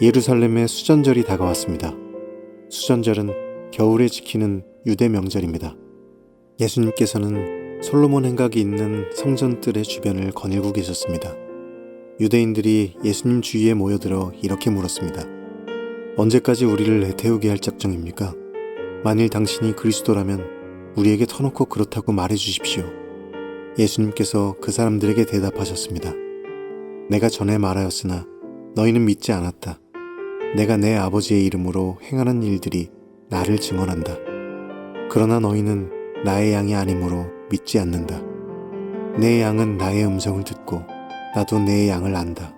예루살렘의 수전절이 다가왔습니다. 수전절은 겨울에 지키는 유대 명절입니다. 예수님께서는 솔로몬 행각이 있는 성전뜰의 주변을 거닐고 계셨습니다. 유대인들이 예수님 주위에 모여들어 이렇게 물었습니다. 언제까지 우리를 애태우게 할 작정입니까? 만일 당신이 그리스도라면 우리에게 터놓고 그렇다고 말해주십시오. 예수님께서 그 사람들에게 대답하셨습니다. 내가 전에 말하였으나 너희는 믿지 않았다. 내가 내 아버지의 이름으로 행하는 일들이 나를 증언한다. 그러나 너희는 나의 양이 아니므로 믿지 않는다. 내 양은 나의 음성을 듣고 나도 내 양을 안다.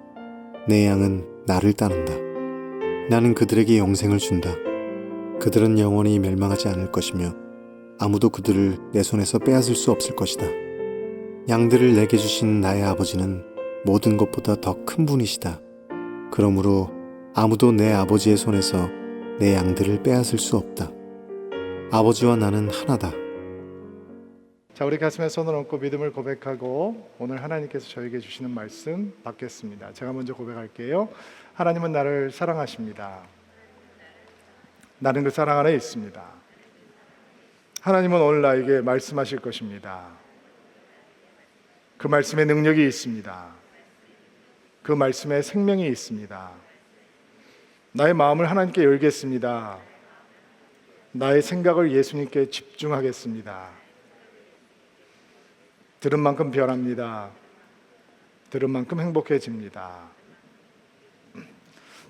내 양은 나를 따른다. 나는 그들에게 영생을 준다. 그들은 영원히 멸망하지 않을 것이며 아무도 그들을 내 손에서 빼앗을 수 없을 것이다. 양들을 내게 주신 나의 아버지는 모든 것보다 더 큰 분이시다. 그러므로 아무도 내 아버지의 손에서 내 양들을 빼앗을 수 없다. 아버지와 나는 하나다. 자, 우리 가슴에 손을 얹고 믿음을 고백하고 오늘 하나님께서 저에게 주시는 말씀 받겠습니다. 제가 먼저 고백할게요. 하나님은 나를 사랑하십니다. 나는 그 사랑 안에 있습니다. 하나님은 오늘 나에게 말씀하실 것입니다. 그 말씀에 능력이 있습니다. 그 말씀에 생명이 있습니다. 나의 마음을 하나님께 열겠습니다. 나의 생각을 예수님께 집중하겠습니다. 들은 만큼 변합니다. 들은 만큼 행복해집니다.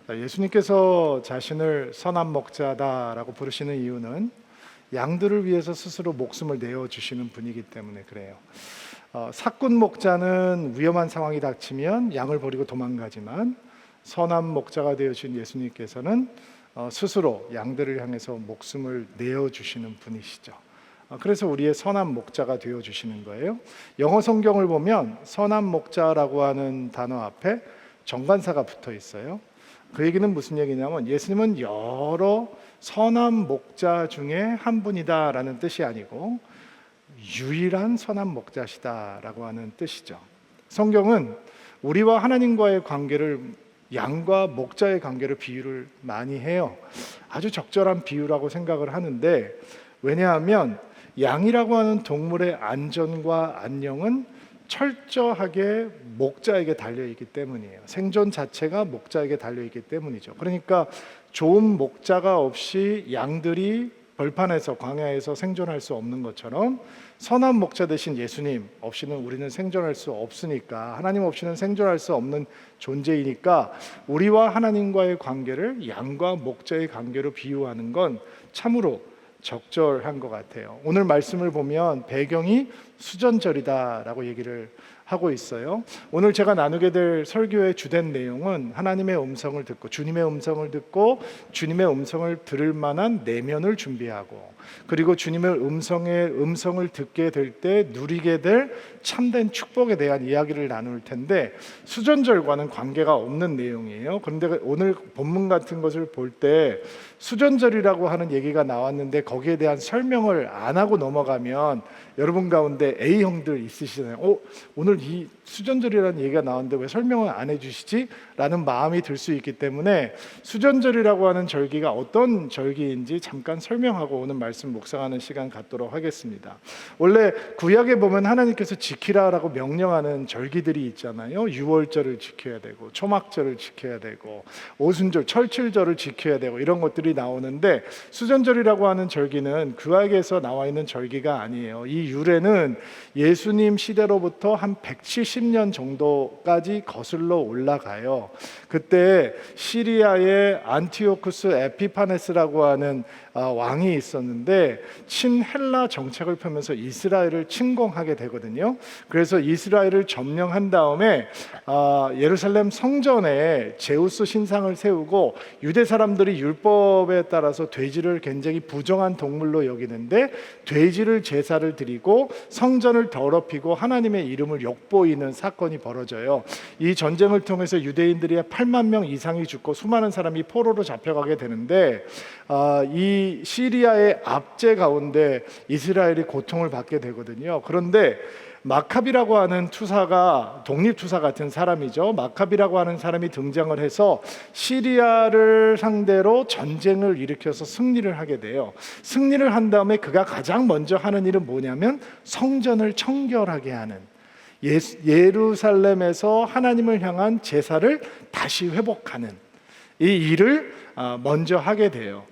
예수님께서 자신을 선한 목자다라고 부르시는 이유는 양들을 위해서 스스로 목숨을 내어주시는 분이기 때문에 그래요. 사꾼 목자는 위험한 상황이 닥치면 양을 버리고 도망가지만 선한 목자가 되어주신 예수님께서는 스스로 양들을 향해서 목숨을 내어주시는 분이시죠. 그래서 우리의 선한 목자가 되어주시는 거예요. 영어 성경을 보면 선한 목자라고 하는 단어 앞에 정관사가 붙어 있어요. 그 얘기는 무슨 얘기냐면 예수님은 여러 선한 목자 중에 한 분이다라는 뜻이 아니고 유일한 선한 목자시다라고 하는 뜻이죠. 성경은 우리와 하나님과의 관계를 양과 목자의 관계를 비유를 많이 해요. 아주 적절한 비유라고 생각을 하는데 왜냐하면 양이라고 하는 동물의 안전과 안녕은 철저하게 목자에게 달려있기 때문이에요. 생존 자체가 목자에게 달려있기 때문이죠. 그러니까 좋은 목자가 없이 양들이 벌판에서 광야에서 생존할 수 없는 것처럼 선한 목자 되신 예수님 없이는 우리는 생존할 수 없으니까 하나님 없이는 생존할 수 없는 존재이니까 우리와 하나님과의 관계를 양과 목자의 관계로 비유하는 건 참으로 적절한 것 같아요. 오늘 말씀을 보면 배경이 수전절이다라고 얘기를 하고 있어요. 오늘 제가 나누게 될 설교의 주된 내용은 하나님의 음성을 듣고 주님의 음성을 듣고 주님의 음성을 들을 만한 내면을 준비하고 그리고 주님의 음성을 듣게 될 때 누리게 될 참된 축복에 대한 이야기를 나눌 텐데 수전절과는 관계가 없는 내용이에요. 그런데 오늘 본문 같은 것을 볼 때 수전절이라고 하는 얘기가 나왔는데 거기에 대한 설명을 안 하고 넘어가면 여러분 가운데 A형들 있으시잖아요. 오늘 이 수전절이라는 얘기가 나왔는데 왜 설명을 안 해주시지? 라는 마음이 들 수 있기 때문에 수전절이라고 하는 절기가 어떤 절기인지 잠깐 설명하고 오늘 말씀 묵상하는 시간 갖도록 하겠습니다. 원래 구약에 보면 하나님께서 지키라라고 명령하는 절기들이 있잖아요. 유월절을 지켜야 되고 초막절을 지켜야 되고 오순절, 철칠절을 지켜야 되고 이런 것들이 나오는데 수전절이라고 하는 절기는 구약에서 나와 있는 절기가 아니에요. 이 유래는 예수님 시대로부터 한 170년 정도까지 거슬러 올라가요. 그때 시리아의 안티오쿠스 에피파네스라고 하는 왕이 있었는데 친헬라 정책을 펴면서 이스라엘을 침공하게 되거든요. 그래서 이스라엘을 점령한 다음에 예루살렘 성전에 제우스 신상을 세우고 유대 사람들이 율법에 따라서 돼지를 굉장히 부정한 동물로 여기는데 돼지를 제사를 드리고 성전을 더럽히고 하나님의 이름을 욕보이는 사건이 벌어져요. 이 전쟁을 통해서 유대인들이 8만 명 이상이 죽고 수많은 사람이 포로로 잡혀가게 되는데 이 시리아의 압제 가운데 이스라엘이 고통을 받게 되거든요. 그런데 마카비라고 하는 투사가 독립투사 같은 사람이죠. 마카비라고 하는 사람이 등장을 해서 시리아를 상대로 전쟁을 일으켜서 승리를 하게 돼요. 승리를 한 다음에 그가 가장 먼저 하는 일은 뭐냐면 성전을 청결하게 하는, 예루살렘에서 하나님을 향한 제사를 다시 회복하는 이 일을 먼저 하게 돼요.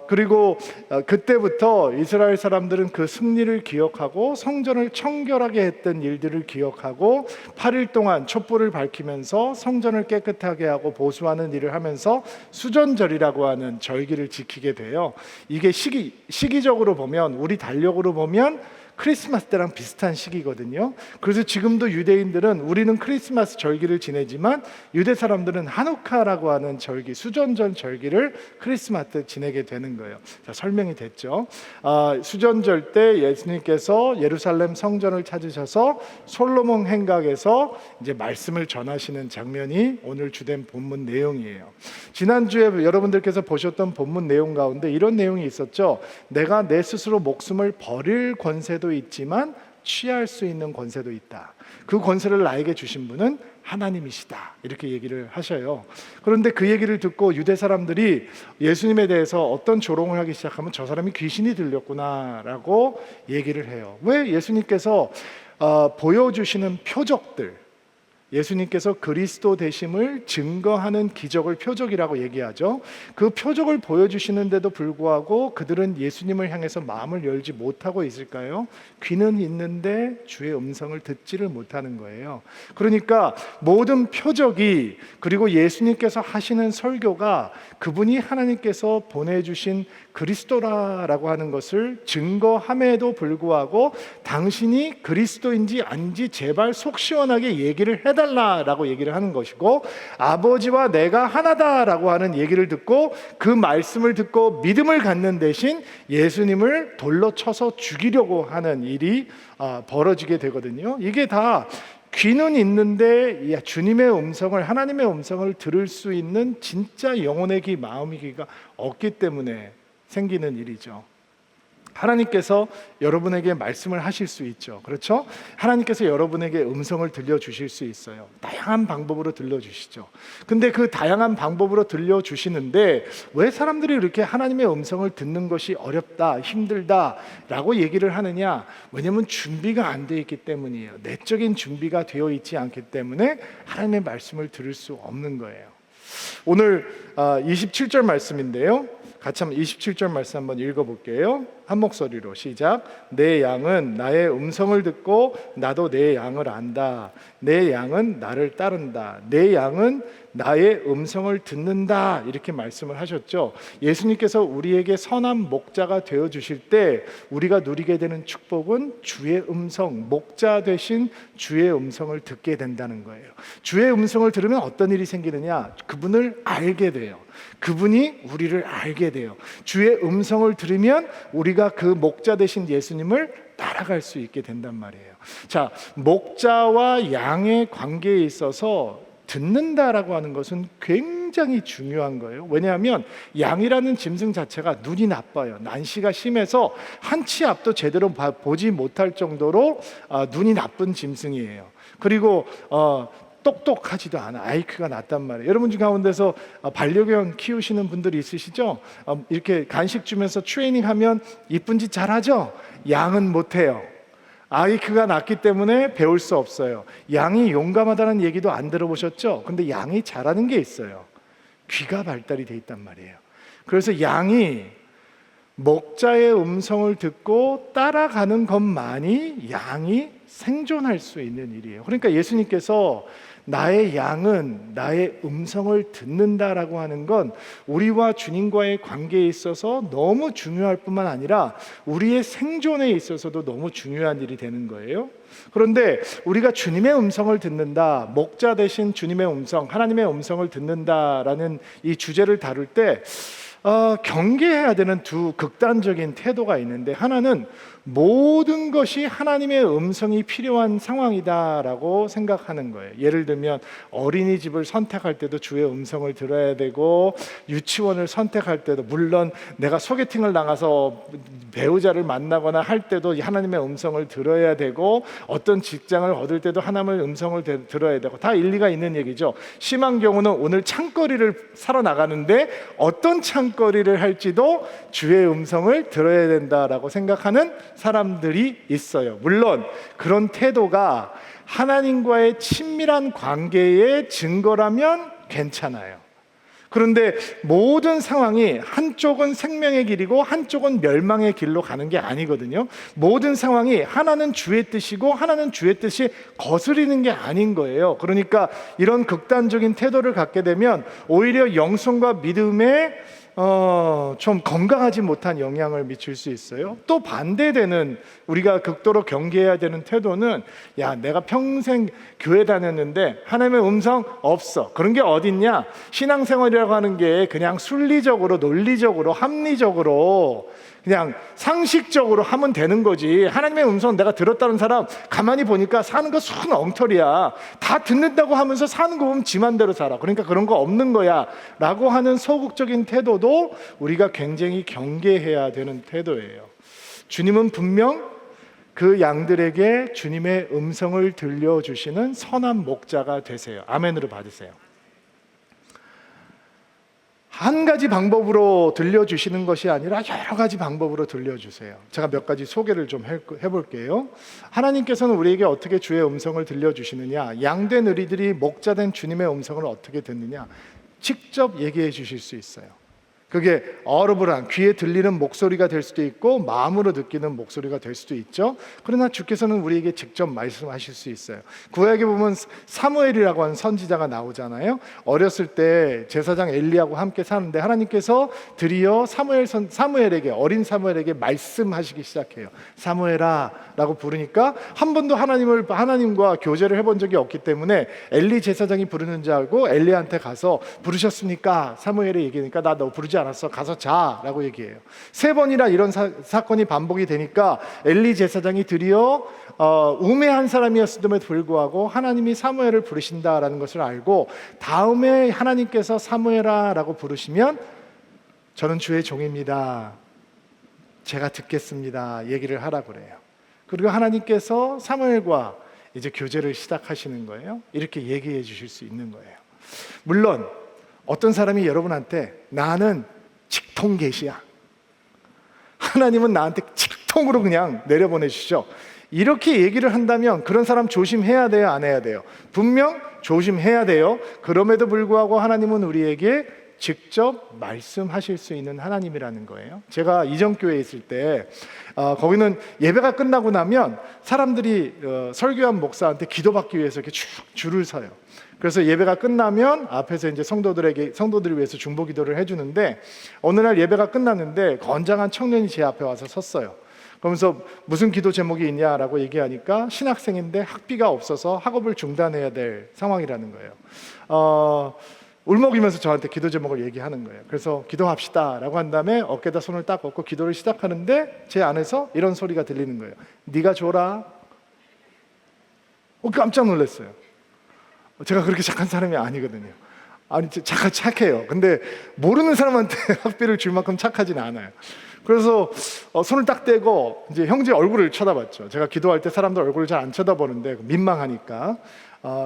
그리고 그때부터 이스라엘 사람들은 그 승리를 기억하고 성전을 청결하게 했던 일들을 기억하고 8일 동안 촛불을 밝히면서 성전을 깨끗하게 하고 보수하는 일을 하면서 수전절이라고 하는 절기를 지키게 돼요. 이게 시기적으로 보면, 우리 달력으로 보면 크리스마스 때랑 비슷한 시기거든요. 그래서 지금도 유대인들은, 우리는 크리스마스 절기를 지내지만 유대 사람들은 하누카라고 하는 절기, 수전절 절기를 크리스마스 때 지내게 되는 거예요. 자, 설명이 됐죠. 수전절 때 예수님께서 예루살렘 성전을 찾으셔서 솔로몬 행각에서 이제 말씀을 전하시는 장면이 오늘 주된 본문 내용이에요. 지난주에 여러분들께서 보셨던 본문 내용 가운데 이런 내용이 있었죠. 내가 내 스스로 목숨을 버릴 권세도 있지만 취할 수 있는 권세도 있다. 그 권세를 나에게 주신 분은 하나님이시다. 이렇게 얘기를 하셔요. 그런데 그 얘기를 듣고 유대 사람들이 예수님에 대해서 어떤 조롱을 하기 시작하면 저 사람이 귀신이 들렸구나라고 얘기를 해요. 왜? 예수님께서 보여주시는 표적들, 예수님께서 그리스도 되심을 증거하는 기적을 표적이라고 얘기하죠. 그 표적을 보여주시는데도 불구하고 그들은 예수님을 향해서 마음을 열지 못하고 있을까요? 귀는 있는데 주의 음성을 듣지를 못하는 거예요. 그러니까 모든 표적이, 그리고 예수님께서 하시는 설교가 그분이 하나님께서 보내주신 그리스도라고 하는 것을 증거함에도 불구하고 당신이 그리스도인지 아닌지 제발 속 시원하게 얘기를 해달라라고 얘기를 하는 것이고, 아버지와 내가 하나다라고 하는 얘기를 듣고 그 말씀을 듣고 믿음을 갖는 대신 예수님을 돌로 쳐서 죽이려고 하는 일이 벌어지게 되거든요. 이게 다 귀는 있는데 주님의 음성을, 하나님의 음성을 들을 수 있는 진짜 영혼의 귀, 마음의 귀가 없기 때문에 생기는 일이죠. 하나님께서 여러분에게 말씀을 하실 수 있죠. 그렇죠? 하나님께서 여러분에게 음성을 들려주실 수 있어요. 다양한 방법으로 들려주시죠. 근데 그 다양한 방법으로 들려주시는데 왜 사람들이 이렇게 하나님의 음성을 듣는 것이 어렵다, 힘들다 라고 얘기를 하느냐? 왜냐하면 준비가 안 되어 있기 때문이에요. 내적인 준비가 되어 있지 않기 때문에 하나님의 말씀을 들을 수 없는 거예요. 오늘 27절 말씀인데요, 같이 한번 27절 말씀 한번 읽어볼게요. 한 목소리로 시작. 내 양은 나의 음성을 듣고 나도 내 양을 안다. 내 양은 나를 따른다. 내 양은 나의 음성을 듣는다. 이렇게 말씀을 하셨죠. 예수님께서 우리에게 선한 목자가 되어 주실 때 우리가 누리게 되는 축복은 주의 음성, 목자 되신 주의 음성을 듣게 된다는 거예요. 주의 음성을 들으면 어떤 일이 생기느냐? 그분을 알게 돼요. 그분이 우리를 알게 돼요. 주의 음성을 들으면 우리가 그 목자 되신 예수님을 따라갈 수 있게 된단 말이에요. 자, 목자와 양의 관계에 있어서 듣는다라고 하는 것은 굉장히 중요한 거예요. 왜냐하면 양이라는 짐승 자체가 눈이 나빠요. 난시가 심해서 한 치 앞도 제대로 보지 못할 정도로 눈이 나쁜 짐승이에요. 그리고 똑똑하지도 않아. IQ가 낮단 말이에요. 여러분 중 가운데서 반려견 키우시는 분들이 있으시죠? 이렇게 간식 주면서 트레이닝하면 이쁜 짓 잘하죠? 양은 못해요. IQ가 낮기 때문에 배울 수 없어요. 양이 용감하다는 얘기도 안 들어보셨죠? 근데 양이 잘하는 게 있어요. 귀가 발달이 돼 있단 말이에요. 그래서 양이 목자의 음성을 듣고 따라가는 것만이 양이 생존할 수 있는 일이에요. 그러니까 예수님께서 나의 양은 나의 음성을 듣는다라고 하는 건 우리와 주님과의 관계에 있어서 너무 중요할 뿐만 아니라 우리의 생존에 있어서도 너무 중요한 일이 되는 거예요. 그런데 우리가 주님의 음성을 듣는다, 목자 대신 주님의 음성, 하나님의 음성을 듣는다라는 이 주제를 다룰 때 경계해야 되는 두 극단적인 태도가 있는데, 하나는 모든 것이 하나님의 음성이 필요한 상황이다라고 생각하는 거예요. 예를 들면 어린이집을 선택할 때도 주의 음성을 들어야 되고, 유치원을 선택할 때도, 물론 내가 소개팅을 나가서 배우자를 만나거나 할 때도 하나님의 음성을 들어야 되고, 어떤 직장을 얻을 때도 하나님의 음성을 들어야 되고, 다 일리가 있는 얘기죠. 심한 경우는 오늘 창거리를 사러 나가는데 어떤 창거리를 할지도 주의 음성을 들어야 된다라고 생각하는 사람들이 있어요. 물론 그런 태도가 하나님과의 친밀한 관계의 증거라면 괜찮아요. 그런데 모든 상황이 한쪽은 생명의 길이고 한쪽은 멸망의 길로 가는 게 아니거든요. 모든 상황이 하나는 주의 뜻이고 하나는 주의 뜻이 거스리는 게 아닌 거예요. 그러니까 이런 극단적인 태도를 갖게 되면 오히려 영성과 믿음에 좀 건강하지 못한 영향을 미칠 수 있어요. 또 반대되는, 우리가 극도로 경계해야 되는 태도는, 야, 내가 평생 교회 다녔는데 하나님의 음성 없어. 그런 게 어딨냐? 신앙생활이라고 하는 게 그냥 순리적으로, 논리적으로, 합리적으로, 그냥 상식적으로 하면 되는 거지. 하나님의 음성 내가 들었다는 사람 가만히 보니까 사는 거 순 엉터리야. 다 듣는다고 하면서 사는 거 보면 지만대로 살아. 그러니까 그런 거 없는 거야 라고 하는 소극적인 태도도 우리가 굉장히 경계해야 되는 태도예요. 주님은 분명 그 양들에게 주님의 음성을 들려주시는 선한 목자가 되세요. 아멘으로 받으세요. 한 가지 방법으로 들려주시는 것이 아니라 여러 가지 방법으로 들려주세요. 제가 몇 가지 소개를 좀 해볼게요. 하나님께서는 우리에게 어떻게 주의 음성을 들려주시느냐, 양된 의리들이 목자된 주님의 음성을 어떻게 듣느냐, 직접 얘기해 주실 수 있어요. 그게 어르블한 귀에 들리는 목소리가 될 수도 있고 마음으로 느끼는 목소리가 될 수도 있죠. 그러나 주께서는 우리에게 직접 말씀하실 수 있어요. 구약에 보면 사무엘이라고 하는 선지자가 나오잖아요. 어렸을 때 제사장 엘리야하고 함께 사는데 하나님께서 드디어 사무엘에게, 어린 사무엘에게 말씀하시기 시작해요. 사무엘아 라고 부르니까 한 번도 하나님과 교제를 해본 적이 없기 때문에 엘리 제사장이 부르는 줄 알고 엘리한테 가서, 부르셨습니까? 사무엘이 얘기하니까, 나 너 부르지 않았어, 가서 자 라고 얘기해요. 3번이나 이런 사건이 반복이 되니까 엘리 제사장이 드디어 우매한 사람이었음에도 불구하고 하나님이 사무엘을 부르신다라는 것을 알고, 다음에 하나님께서 사무엘아 라고 부르시면 저는 주의 종입니다, 제가 듣겠습니다 얘기를 하라고 그래요. 그리고 하나님께서 사무엘과 이제 교제를 시작하시는 거예요. 이렇게 얘기해 주실 수 있는 거예요. 물론 어떤 사람이 여러분한테 나는 직통 계시야, 하나님은 나한테 직통으로 그냥 내려보내주시죠, 이렇게 얘기를 한다면 그런 사람 조심해야 돼요, 안 해야 돼요? 분명 조심해야 돼요. 그럼에도 불구하고 하나님은 우리에게 직접 말씀하실 수 있는 하나님이라는 거예요. 제가 이전 교회에 있을 때 거기는 예배가 끝나고 나면 사람들이 설교한 목사한테 기도받기 위해서 이렇게 쭉 줄을 서요. 그래서 예배가 끝나면 앞에서 이제 성도들을 위해서 중보 기도를 해주는데, 어느 날 예배가 끝났는데 건장한 청년이 제 앞에 와서 섰어요. 그러면서 무슨 기도 제목이 있냐라고 얘기하니까 신학생인데 학비가 없어서 학업을 중단해야 될 상황이라는 거예요. 울먹이면서 저한테 기도 제목을 얘기하는 거예요. 그래서 기도합시다 라고 한 다음에 어깨에다 손을 딱 얹고 기도를 시작하는데 제 안에서 이런 소리가 들리는 거예요. 네가 줘라. 깜짝 놀랐어요. 제가 그렇게 착한 사람이 아니거든요. 아니, 착해요. 근데 모르는 사람한테 학비를 줄 만큼 착하진 않아요. 그래서 손을 딱 떼고 이제 형제 얼굴을 쳐다봤죠. 제가 기도할 때 사람들 얼굴을 잘 안 쳐다보는데 민망하니까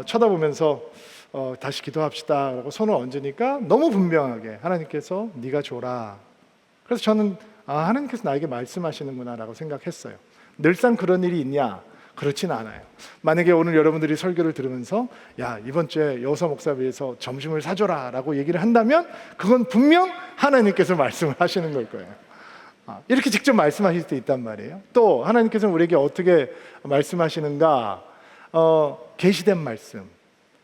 쳐다보면서 다시 기도합시다 라고 손을 얹으니까 너무 분명하게 하나님께서 네가 줘라. 그래서 저는 하나님께서 나에게 말씀하시는구나 라고 생각했어요. 늘상 그런 일이 있냐? 그렇진 않아요. 만약에 오늘 여러분들이 설교를 들으면서 야, 이번 주에 여호사 목사 위해서 점심을 사줘라 라고 얘기를 한다면 그건 분명 하나님께서 말씀을 하시는 걸 거예요. 이렇게 직접 말씀하실 수 있단 말이에요. 또 하나님께서는 우리에게 어떻게 말씀하시는가? 계시된 말씀,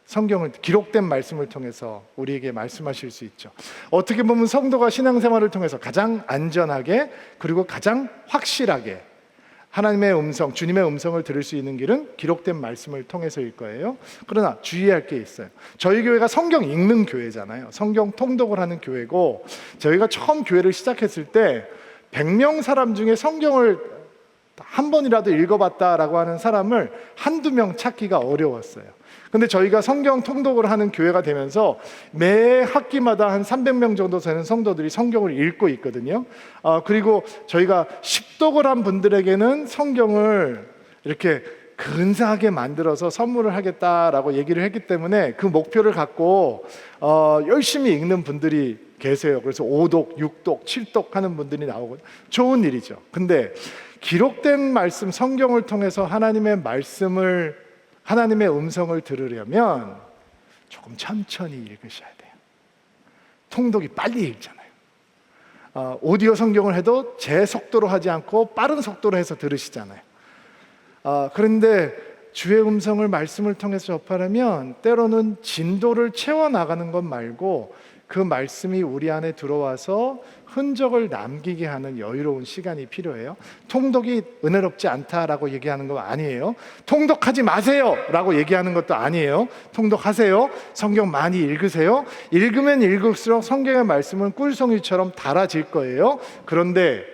성경을, 기록된 말씀을 통해서 우리에게 말씀하실 수 있죠. 어떻게 보면 성도가 신앙생활을 통해서 가장 안전하게 그리고 가장 확실하게 하나님의 음성, 주님의 음성을 들을 수 있는 길은 기록된 말씀을 통해서일 거예요. 그러나 주의할 게 있어요. 저희 교회가 성경 읽는 교회잖아요. 성경 통독을 하는 교회고, 저희가 처음 교회를 시작했을 때 100명 사람 중에 성경을 한 번이라도 읽어봤다라고 하는 사람을 한두 명 찾기가 어려웠어요. 근데 저희가 성경 통독을 하는 교회가 되면서 매 학기마다 한 300명 정도 되는 성도들이 성경을 읽고 있거든요. 그리고 저희가 십독을 한 분들에게는 성경을 이렇게 근사하게 만들어서 선물을 하겠다라고 얘기를 했기 때문에 그 목표를 갖고 열심히 읽는 분들이 계세요. 그래서 5독, 6독, 7독 하는 분들이 나오고 좋은 일이죠. 근데 기록된 말씀, 성경을 통해서 하나님의 말씀을, 하나님의 음성을 들으려면 조금 천천히 읽으셔야 돼요. 통독이 빨리 읽잖아요. 오디오 성경을 해도 제 속도로 하지 않고 빠른 속도로 해서 들으시잖아요. 그런데 주의 음성을 말씀을 통해서 접하려면 때로는 진도를 채워나가는 것 말고 그 말씀이 우리 안에 들어와서 흔적을 남기게 하는 여유로운 시간이 필요해요. 통독이 은혜롭지 않다라고 얘기하는 거 아니에요. 통독하지 마세요 라고 얘기하는 것도 아니에요. 통독하세요. 성경 많이 읽으세요. 읽으면 읽을수록 성경의 말씀은 꿀송이처럼 달아질 거예요. 그런데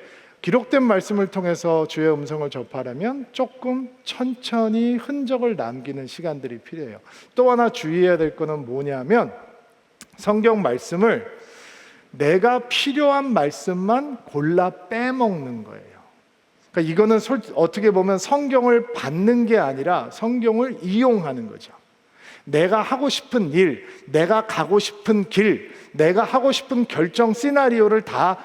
기록된 말씀을 통해서 주의 음성을 접하려면 조금 천천히 흔적을 남기는 시간들이 필요해요. 또 하나 주의해야 될 거는 뭐냐면 성경 말씀을 내가 필요한 말씀만 골라 빼먹는 거예요. 그러니까 이거는 어떻게 보면 성경을 받는 게 아니라 성경을 이용하는 거죠. 내가 하고 싶은 일, 내가 가고 싶은 길, 내가 하고 싶은 결정 시나리오를 다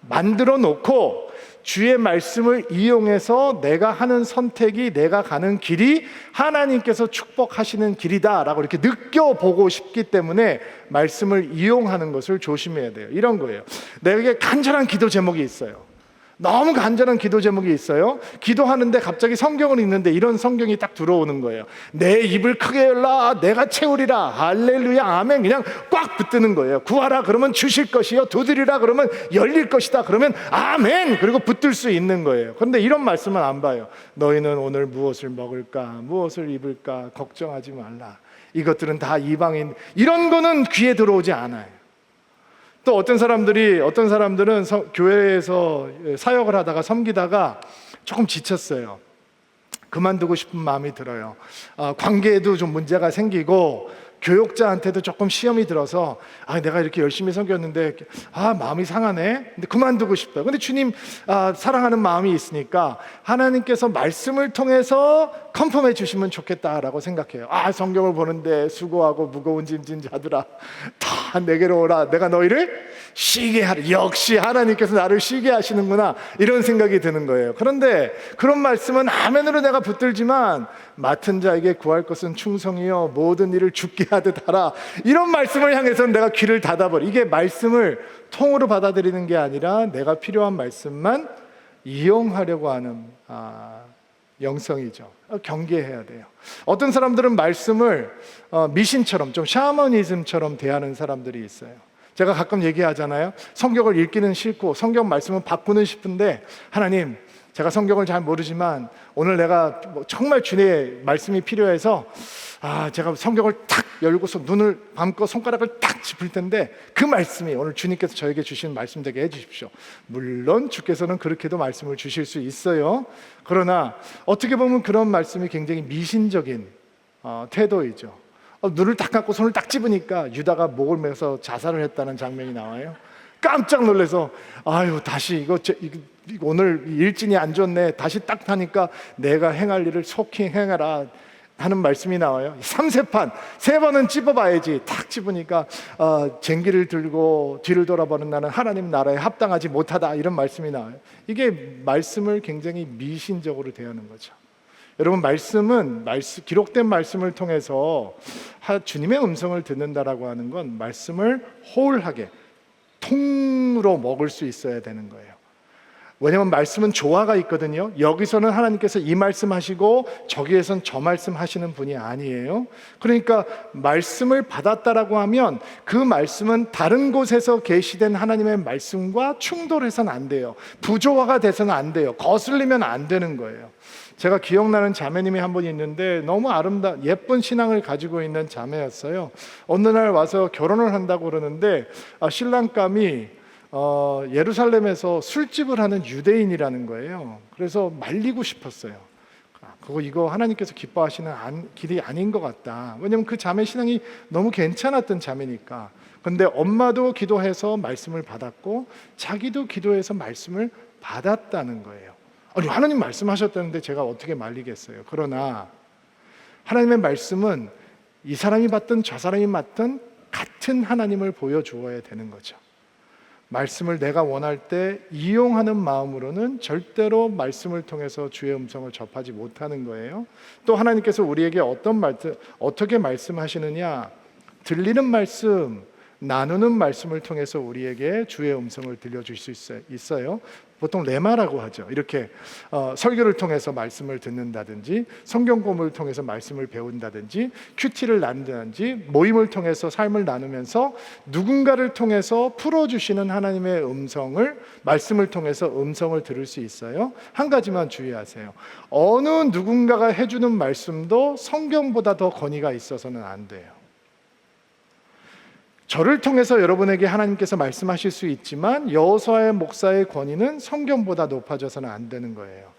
만들어 놓고 주의 말씀을 이용해서 내가 하는 선택이, 내가 가는 길이 하나님께서 축복하시는 길이다라고 이렇게 느껴보고 싶기 때문에 말씀을 이용하는 것을 조심해야 돼요. 이런 거예요. 내게 간절한 기도 제목이 있어요. 너무 간절한 기도 제목이 있어요. 기도하는데 갑자기 성경을 읽는데 이런 성경이 딱 들어오는 거예요. 내 입을 크게 열라 내가 채우리라 할렐루야 아멘. 그냥 꽉 붙드는 거예요. 구하라 그러면 주실 것이요, 두드리라 그러면 열릴 것이다 그러면 아멘, 그리고 붙들 수 있는 거예요. 그런데 이런 말씀은 안 봐요. 너희는 오늘 무엇을 먹을까, 무엇을 입을까 걱정하지 말라. 이것들은 다 이방인. 이런 거는 귀에 들어오지 않아요. 또 어떤 사람들은 교회에서 사역을 하다가 섬기다가 조금 지쳤어요. 그만두고 싶은 마음이 들어요. 관계에도 좀 문제가 생기고 교육자한테도 조금 시험이 들어서 내가 이렇게 열심히 섬겼는데 마음이 상하네. 근데 그만두고 싶어요. 근데 주님 사랑하는 마음이 있으니까 하나님께서 말씀을 통해서 컨펌해 주시면 좋겠다라고 생각해요. 성경을 보는데 수고하고 무거운 짐진 자들아 다 내게로 오라. 내가 너희를 쉬게 하리. 역시 하나님께서 나를 쉬게 하시는구나, 이런 생각이 드는 거예요. 그런데 그런 말씀은 아멘으로 내가 붙들지만 맡은 자에게 구할 것은 충성이요 모든 일을 죽게 하듯 하라, 이런 말씀을 향해서는 내가 귀를 닫아버려. 이게 말씀을 통으로 받아들이는 게 아니라 내가 필요한 말씀만 이용하려고 하는 영성이죠. 경계해야 돼요. 어떤 사람들은 말씀을 미신처럼, 좀 샤머니즘처럼 대하는 사람들이 있어요. 제가 가끔 얘기하잖아요. 성경을 읽기는 싫고 성경 말씀은 바꾸는 싶은데, 하나님 제가 성경을 잘 모르지만 오늘 내가 정말 주님의 말씀이 필요해서 제가 성경을 탁 열고서 눈을 감고 손가락을 딱 짚을 텐데 그 말씀이 오늘 주님께서 저에게 주신 말씀 되게 해주십시오. 물론 주께서는 그렇게도 말씀을 주실 수 있어요. 그러나 어떻게 보면 그런 말씀이 굉장히 미신적인 태도이죠. 눈을 딱 감고 손을 딱 집으니까 유다가 목을 매서 자살을 했다는 장면이 나와요. 깜짝 놀라서 다시 이거 오늘 일진이 안 좋네, 다시 딱 타니까 내가 행할 일을 속히 행하라 하는 말씀이 나와요. 3세판 3번은 찝어봐야지. 탁 찝으니까 쟁기를 들고 뒤를 돌아보는 나는 하나님 나라에 합당하지 못하다, 이런 말씀이 나와요. 이게 말씀을 굉장히 미신적으로 대하는 거죠. 여러분, 말씀은 기록된 말씀을 통해서 주님의 음성을 듣는다라고 하는 건 말씀을 홀하게 통으로 먹을 수 있어야 되는 거예요. 왜냐하면 말씀은 조화가 있거든요. 여기서는 하나님께서 이 말씀 하시고 저기에선 저 말씀 하시는 분이 아니에요. 그러니까 말씀을 받았다라고 하면 그 말씀은 다른 곳에서 계시된 하나님의 말씀과 충돌해서는 안 돼요. 부조화가 돼서는 안 돼요. 거슬리면 안 되는 거예요. 제가 기억나는 자매님이 한 분 있는데 너무 예쁜 신앙을 가지고 있는 자매였어요. 어느 날 와서 결혼을 한다고 그러는데 신랑감이 예루살렘에서 술집을 하는 유대인이라는 거예요. 그래서 말리고 싶었어요. 이거 하나님께서 기뻐하시는 길이 아닌 것 같다. 왜냐하면 그 자매 신앙이 너무 괜찮았던 자매니까. 근데 엄마도 기도해서 말씀을 받았고 자기도 기도해서 말씀을 받았다는 거예요. 아니, 하나님 말씀하셨다는데 제가 어떻게 말리겠어요. 그러나 하나님의 말씀은 이 사람이 받든 저 사람이 받든 같은 하나님을 보여주어야 되는 거죠. 말씀을 내가 원할 때 이용하는 마음으로는 절대로 말씀을 통해서 주의 음성을 접하지 못하는 거예요. 또 하나님께서 우리에게 어떻게 말씀하시느냐, 들리는 말씀, 나누는 말씀을 통해서 우리에게 주의 음성을 들려주실 수 있어요. 보통 레마라고 하죠. 이렇게 설교를 통해서 말씀을 듣는다든지, 성경 공부를 통해서 말씀을 배운다든지, 큐티를 나눈다든지, 모임을 통해서 삶을 나누면서 누군가를 통해서 풀어주시는 하나님의 음성을, 말씀을 통해서 음성을 들을 수 있어요. 한 가지만 주의하세요. 어느 누군가가 해주는 말씀도 성경보다 더 권위가 있어서는 안 돼요. 저를 통해서 여러분에게 하나님께서 말씀하실 수 있지만 여호수아의 목사의 권위는 성경보다 높아져서는 안 되는 거예요.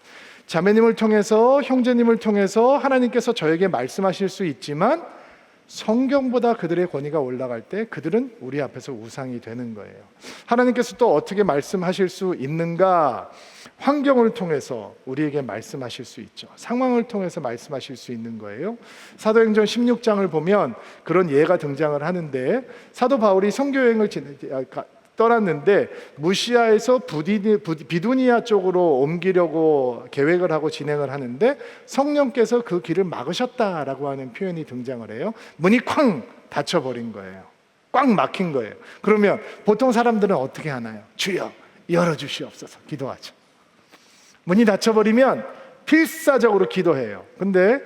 자매님을 통해서, 형제님을 통해서 하나님께서 저에게 말씀하실 수 있지만 성경보다 그들의 권위가 올라갈 때 그들은 우리 앞에서 우상이 되는 거예요. 하나님께서 또 어떻게 말씀하실 수 있는가? 환경을 통해서 우리에게 말씀하실 수 있죠. 상황을 통해서 말씀하실 수 있는 거예요. 사도행전 16장을 보면 그런 예가 등장을 하는데, 사도 바울이 선교여행을 떠났는데 무시아에서 비두니아 쪽으로 옮기려고 계획을 하고 진행을 하는데 성령께서 그 길을 막으셨다라고 하는 표현이 등장을 해요. 문이 쾅 닫혀버린 거예요. 꽉 막힌 거예요. 그러면 보통 사람들은 어떻게 하나요? 주여 열어주시옵소서 기도하죠. 문이 닫혀버리면 필사적으로 기도해요. 근데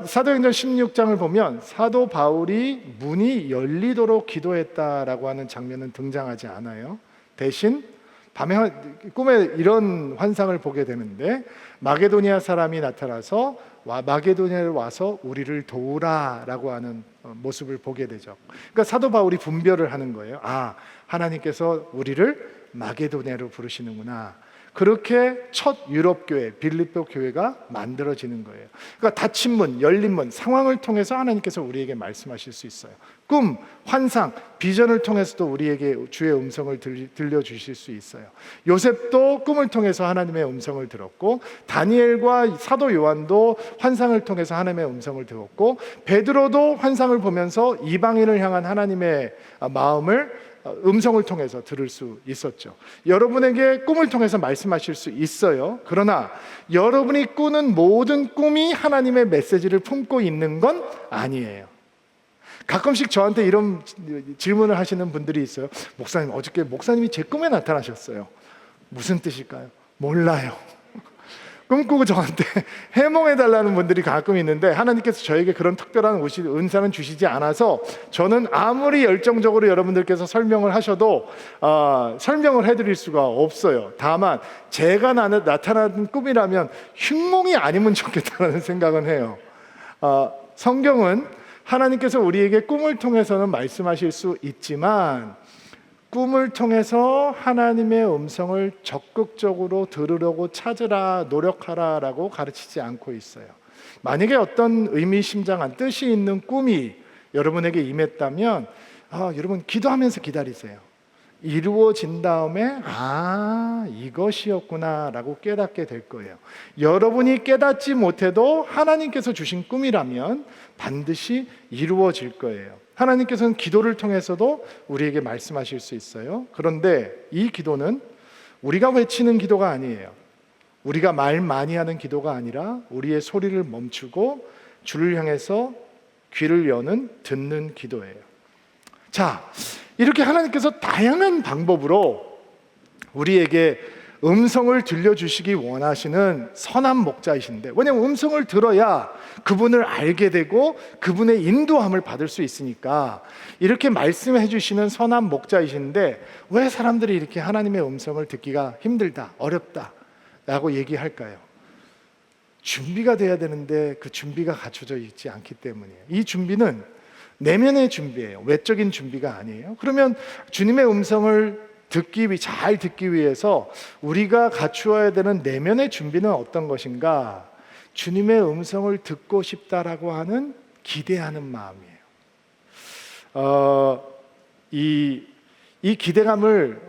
사도행전 16장을 보면 사도 바울이 문이 열리도록 기도했다라고 하는 장면은 등장하지 않아요. 대신 밤에 꿈에 이런 환상을 보게 되는데, 마게도니아 사람이 나타나서 마게도니아에 와서 우리를 도우라라고 하는 모습을 보게 되죠. 그러니까 사도 바울이 분별을 하는 거예요. 아, 하나님께서 우리를 마게도니아로 부르시는구나. 그렇게 첫 유럽 교회, 빌립보 교회가 만들어지는 거예요. 그러니까 닫힌 문, 열린 문, 상황을 통해서 하나님께서 우리에게 말씀하실 수 있어요. 꿈, 환상, 비전을 통해서도 우리에게 주의 음성을 들려주실 수 있어요. 요셉도 꿈을 통해서 하나님의 음성을 들었고, 다니엘과 사도 요한도 환상을 통해서 하나님의 음성을 들었고, 베드로도 환상을 보면서 이방인을 향한 하나님의 마음을 음성을 통해서 들을 수 있었죠. 여러분에게 꿈을 통해서 말씀하실 수 있어요. 그러나 여러분이 꾸는 모든 꿈이 하나님의 메시지를 품고 있는 건 아니에요. 가끔씩 저한테 이런 질문을 하시는 분들이 있어요. 목사님, 어저께 목사님이 제 꿈에 나타나셨어요. 무슨 뜻일까요? 몰라요. 꿈꾸고 저한테 해몽해달라는 분들이 가끔 있는데, 하나님께서 저에게 그런 특별한 은사는 주시지 않아서 저는 아무리 열정적으로 여러분들께서 설명을 하셔도 설명을 해드릴 수가 없어요. 다만 제가 나타나는 꿈이라면 흉몽이 아니면 좋겠다는 생각은 해요. 성경은 하나님께서 우리에게 꿈을 통해서는 말씀하실 수 있지만, 꿈을 통해서 하나님의 음성을 적극적으로 들으려고 찾으라, 노력하라라고 가르치지 않고 있어요. 만약에 어떤 의미심장한 뜻이 있는 꿈이 여러분에게 임했다면 여러분 기도하면서 기다리세요. 이루어진 다음에 이것이었구나 라고 깨닫게 될 거예요. 여러분이 깨닫지 못해도 하나님께서 주신 꿈이라면 반드시 이루어질 거예요. 하나님께서는 기도를 통해서도 우리에게 말씀하실 수 있어요. 그런데 이 기도는 우리가 외치는 기도가 아니에요. 우리가 말 많이 하는 기도가 아니라 우리의 소리를 멈추고 주를 향해서 귀를 여는 듣는 기도예요. 자, 이렇게 하나님께서 다양한 방법으로 우리에게 음성을 들려주시기 원하시는 선한 목자이신데, 왜냐하면 음성을 들어야 그분을 알게 되고 그분의 인도함을 받을 수 있으니까 이렇게 말씀해 주시는 선한 목자이신데, 왜 사람들이 이렇게 하나님의 음성을 듣기가 힘들다, 어렵다 라고 얘기할까요? 준비가 돼야 되는데 그 준비가 갖춰져 있지 않기 때문이에요. 이 준비는 내면의 준비예요. 외적인 준비가 아니에요. 그러면 주님의 음성을 잘 듣기 위해서 우리가 갖추어야 되는 내면의 준비는 어떤 것인가? 주님의 음성을 듣고 싶다라고 하는 기대하는 마음이에요. 이 기대감을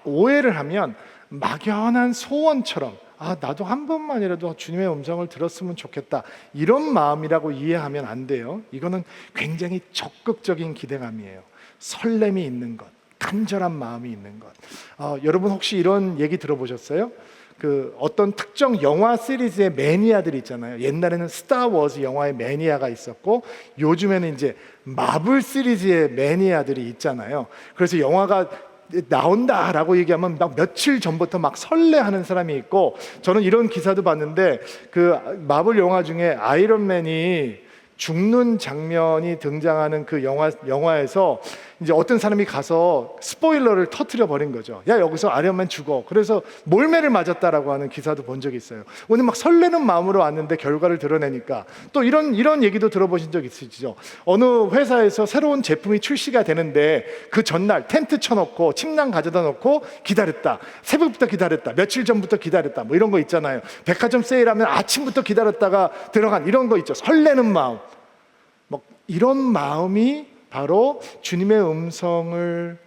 오해를 하면 막연한 소원처럼 나도 한 번만이라도 주님의 음성을 들었으면 좋겠다, 이런 마음이라고 이해하면 안 돼요. 이거는 굉장히 적극적인 기대감이에요. 설렘이 있는 것, 간절한 마음이 있는 것. 여러분 혹시 이런 얘기 들어보셨어요? 어떤 특정 영화 시리즈의 매니아들이 있잖아요. 옛날에는 스타워즈 영화의 매니아가 있었고, 요즘에는 이제 마블 시리즈의 매니아들이 있잖아요. 그래서 영화가 나온다라고 얘기하면 막 며칠 전부터 막 설레하는 사람이 있고, 저는 이런 기사도 봤는데 마블 영화 중에 아이언맨이 죽는 장면이 등장하는 그 영화에서 이제 어떤 사람이 가서 스포일러를 터뜨려 버린 거죠. 야, 여기서 아이언맨 죽어. 그래서 몰매를 맞았다라고 하는 기사도 본 적이 있어요. 오늘 막 설레는 마음으로 왔는데 결과를 드러내니까, 또 이런 얘기도 들어보신 적 있으시죠? 어느 회사에서 새로운 제품이 출시가 되는데 그 전날 텐트 쳐놓고 침낭 가져다 놓고 기다렸다. 새벽부터 기다렸다. 며칠 전부터 기다렸다. 뭐 이런 거 있잖아요. 백화점 세일하면 아침부터 기다렸다가 들어간 이런 거 있죠. 설레는 마음. 뭐 이런 마음이 바로 주님의 음성을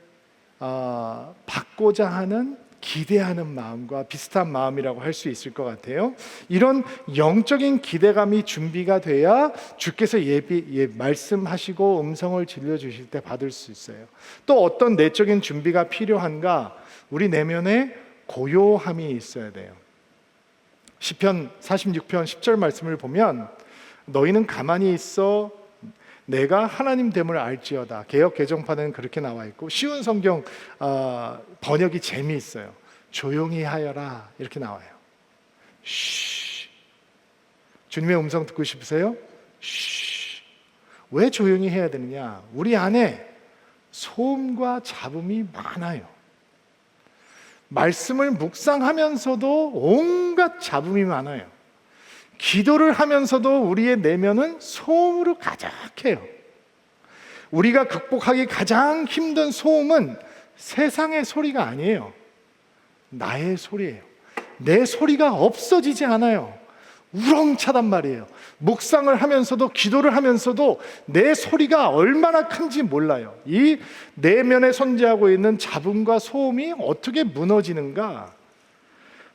받고자 하는, 기대하는 마음과 비슷한 마음이라고 할 수 있을 것 같아요. 이런 영적인 기대감이 준비가 돼야 주께서 말씀하시고 음성을 들려주실 때 받을 수 있어요. 또 어떤 내적인 준비가 필요한가? 우리 내면에 고요함이 있어야 돼요. 시편 46편 10절 말씀을 보면, 너희는 가만히 있어 내가 하나님 됨을 알지어다. 개역 개정판은 그렇게 나와 있고, 쉬운 성경 번역이 재미있어요. 조용히 하여라, 이렇게 나와요. 쉬. 주님의 음성 듣고 싶으세요? 쉬. 왜 조용히 해야 되느냐? 우리 안에 소음과 잡음이 많아요. 말씀을 묵상하면서도 온갖 잡음이 많아요. 기도를 하면서도 우리의 내면은 소음으로 가득해요. 우리가 극복하기 가장 힘든 소음은 세상의 소리가 아니에요. 나의 소리예요. 내 소리가 없어지지 않아요. 우렁차단 말이에요. 묵상을 하면서도, 기도를 하면서도 내 소리가 얼마나 큰지 몰라요. 이 내면에 존재하고 있는 잡음과 소음이 어떻게 무너지는가?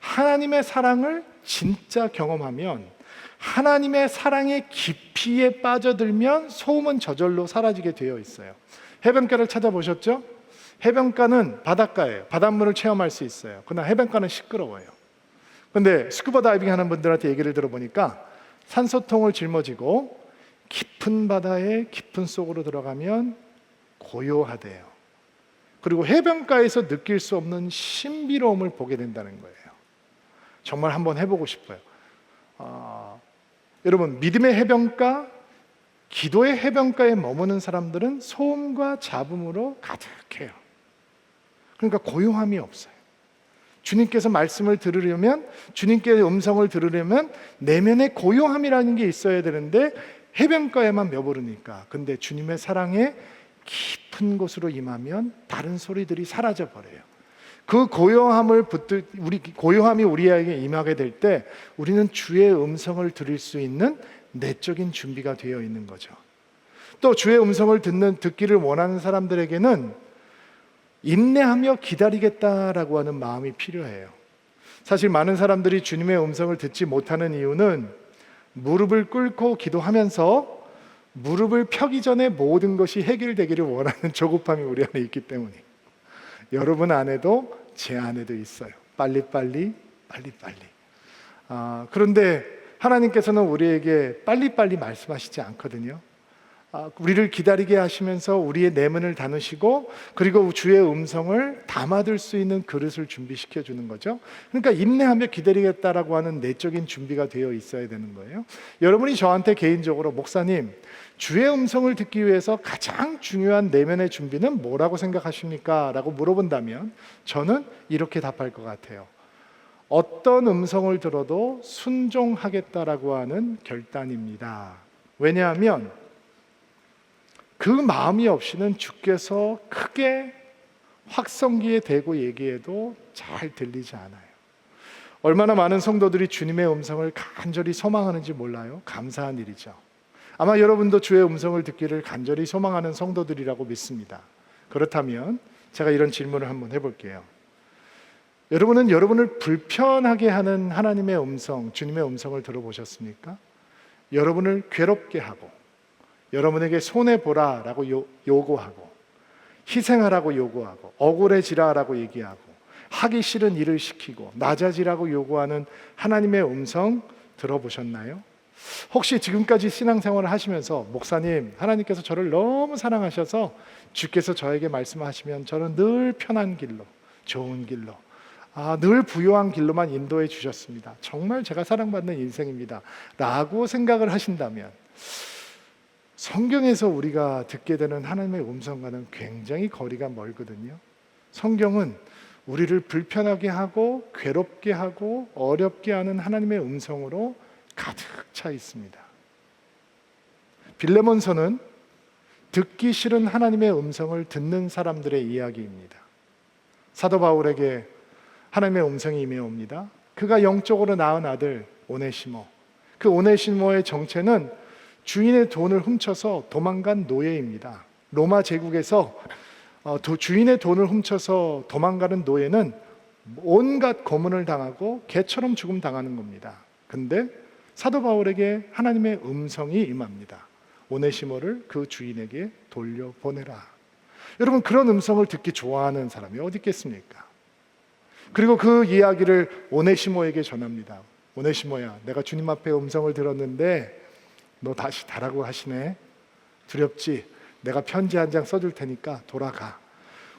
하나님의 사랑을 진짜 경험하면, 하나님의 사랑의 깊이에 빠져들면 소음은 저절로 사라지게 되어 있어요. 해변가를 찾아보셨죠? 해변가는 바닷가예요. 바닷물을 체험할 수 있어요. 그러나 해변가는 시끄러워요. 근데 스쿠버 다이빙 하는 분들한테 얘기를 들어보니까 산소통을 짊어지고 깊은 바다의 깊은 속으로 들어가면 고요하대요. 그리고 해변가에서 느낄 수 없는 신비로움을 보게 된다는 거예요. 정말 한번 해보고 싶어요. 여러분, 믿음의 해변가, 기도의 해변가에 머무는 사람들은 소음과 잡음으로 가득해요. 그러니까 고요함이 없어요. 주님께서 말씀을 들으려면, 주님께의 음성을 들으려면 내면에 고요함이라는 게 있어야 되는데 해변가에만 머무르니까. 근데 주님의 사랑에 깊은 곳으로 임하면 다른 소리들이 사라져 버려요. 그 고요함이 우리에게 임하게 될 때 우리는 주의 음성을 들을 수 있는 내적인 준비가 되어 있는 거죠. 또 주의 음성을 듣기를 원하는 사람들에게는 인내하며 기다리겠다라고 하는 마음이 필요해요. 사실 많은 사람들이 주님의 음성을 듣지 못하는 이유는 무릎을 꿇고 기도하면서 무릎을 펴기 전에 모든 것이 해결되기를 원하는 조급함이 우리 안에 있기 때문이에요. 여러분 안에도 제 안에도 있어요. 빨리빨리. 그런데 하나님께서는 우리에게 빨리빨리 말씀하시지 않거든요. 우리를 기다리게 하시면서 우리의 내면을 다루시고, 그리고 주의 음성을 담아둘 수 있는 그릇을 준비시켜 주는 거죠. 그러니까 인내하며 기다리겠다라고 하는 내적인 준비가 되어 있어야 되는 거예요. 여러분이 저한테 개인적으로, 목사님, 주의 음성을 듣기 위해서 가장 중요한 내면의 준비는 뭐라고 생각하십니까? 라고 물어본다면 저는 이렇게 답할 것 같아요. 어떤 음성을 들어도 순종하겠다라고 하는 결단입니다. 왜냐하면 그 마음이 없이는 주께서 크게 확성기에 대고 얘기해도 잘 들리지 않아요. 얼마나 많은 성도들이 주님의 음성을 간절히 소망하는지 몰라요. 감사한 일이죠. 아마 여러분도 주의 음성을 듣기를 간절히 소망하는 성도들이라고 믿습니다. 그렇다면 제가 이런 질문을 한번 해볼게요. 여러분은 여러분을 불편하게 하는 하나님의 음성, 주님의 음성을 들어보셨습니까? 여러분을 괴롭게 하고 여러분에게 손해보라라고 요구하고 희생하라고 요구하고 억울해지라라고 얘기하고 하기 싫은 일을 시키고 낮아지라고 요구하는 하나님의 음성 들어보셨나요? 혹시 지금까지 신앙생활을 하시면서 목사님, 하나님께서 저를 너무 사랑하셔서 주께서 저에게 말씀하시면 저는 늘 편한 길로, 좋은 길로, 늘 부요한 길로만 인도해 주셨습니다. 정말 제가 사랑받는 인생입니다 라고 생각을 하신다면 성경에서 우리가 듣게 되는 하나님의 음성과는 굉장히 거리가 멀거든요. 성경은 우리를 불편하게 하고 괴롭게 하고 어렵게 하는 하나님의 음성으로 가득 차 있습니다. 빌레몬서는 듣기 싫은 하나님의 음성을 듣는 사람들의 이야기입니다. 사도 바울에게 하나님의 음성이 임해옵니다. 그가 영적으로 낳은 아들 오네시모, 그 오네시모의 정체는 주인의 돈을 훔쳐서 도망간 노예입니다. 로마 제국에서 주인의 돈을 훔쳐서 도망가는 노예는 온갖 고문을 당하고 개처럼 죽음 당하는 겁니다. 근데 사도 바울에게 하나님의 음성이 임합니다. 오네시모를 그 주인에게 돌려보내라. 여러분, 그런 음성을 듣기 좋아하는 사람이 어디 있겠습니까? 그리고 그 이야기를 오네시모에게 전합니다. 오네시모야, 내가 주님 앞에 음성을 들었는데 너 다시 가라고 하시네. 두렵지? 내가 편지 한 장 써줄 테니까 돌아가.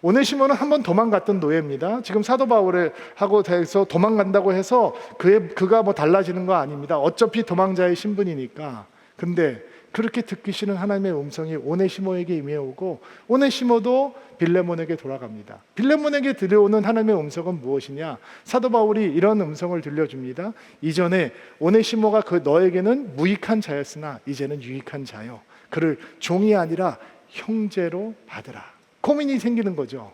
오네시모는 한번 도망갔던 노예입니다. 지금 사도 바울을 하고 대해서 도망간다고 해서 그가 뭐 달라지는 거 아닙니다. 어차피 도망자의 신분이니까. 근데 그렇게 듣기 싫은 하나님의 음성이 오네시모에게 임해오고 오네시모도 빌레몬에게 돌아갑니다. 빌레몬에게 들려오는 하나님의 음성은 무엇이냐? 사도 바울이 이런 음성을 들려줍니다. 이전에 오네시모가 너에게는 무익한 자였으나 이제는 유익한 자요, 그를 종이 아니라 형제로 받으라. 고민이 생기는 거죠.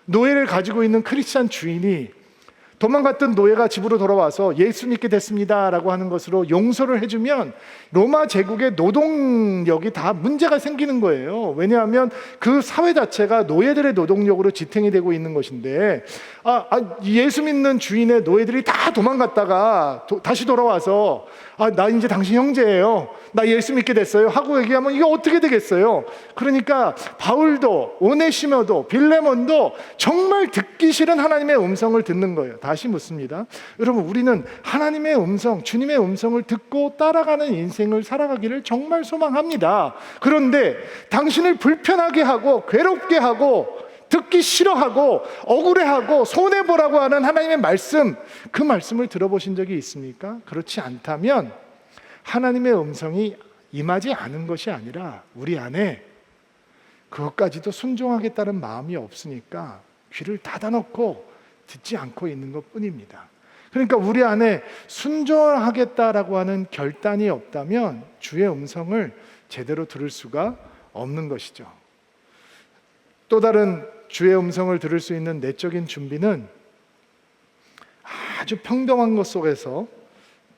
노예를 가지고 있는 크리스찬 주인이 도망갔던 노예가 집으로 돌아와서 예수 믿게 됐습니다 라고 하는 것으로 용서를 해주면 로마 제국의 노동력이 다 문제가 생기는 거예요. 왜냐하면 그 사회 자체가 노예들의 노동력으로 지탱이 되고 있는 것인데 예수 믿는 주인의 노예들이 다 도망갔다가 다시 돌아와서 나 이제 당신 형제예요, 나 예수 믿게 됐어요 하고 얘기하면 이게 어떻게 되겠어요? 그러니까 바울도 오네시모도 빌레몬도 정말 듣기 싫은 하나님의 음성을 듣는 거예요. 다시 묻습니다. 여러분, 우리는 하나님의 음성, 주님의 음성을 듣고 따라가는 인생을 살아가기를 정말 소망합니다. 그런데 당신을 불편하게 하고 괴롭게 하고 듣기 싫어하고 억울해하고 손해보라고 하는 하나님의 말씀, 그 말씀을 들어보신 적이 있습니까? 그렇지 않다면 하나님의 음성이 임하지 않은 것이 아니라 우리 안에 그것까지도 순종하겠다는 마음이 없으니까 귀를 닫아놓고 듣지 않고 있는 것뿐입니다. 그러니까 우리 안에 순종하겠다라고 하는 결단이 없다면 주의 음성을 제대로 들을 수가 없는 것이죠. 또 다른 주의 음성을 들을 수 있는 내적인 준비는 아주 평범한 것 속에서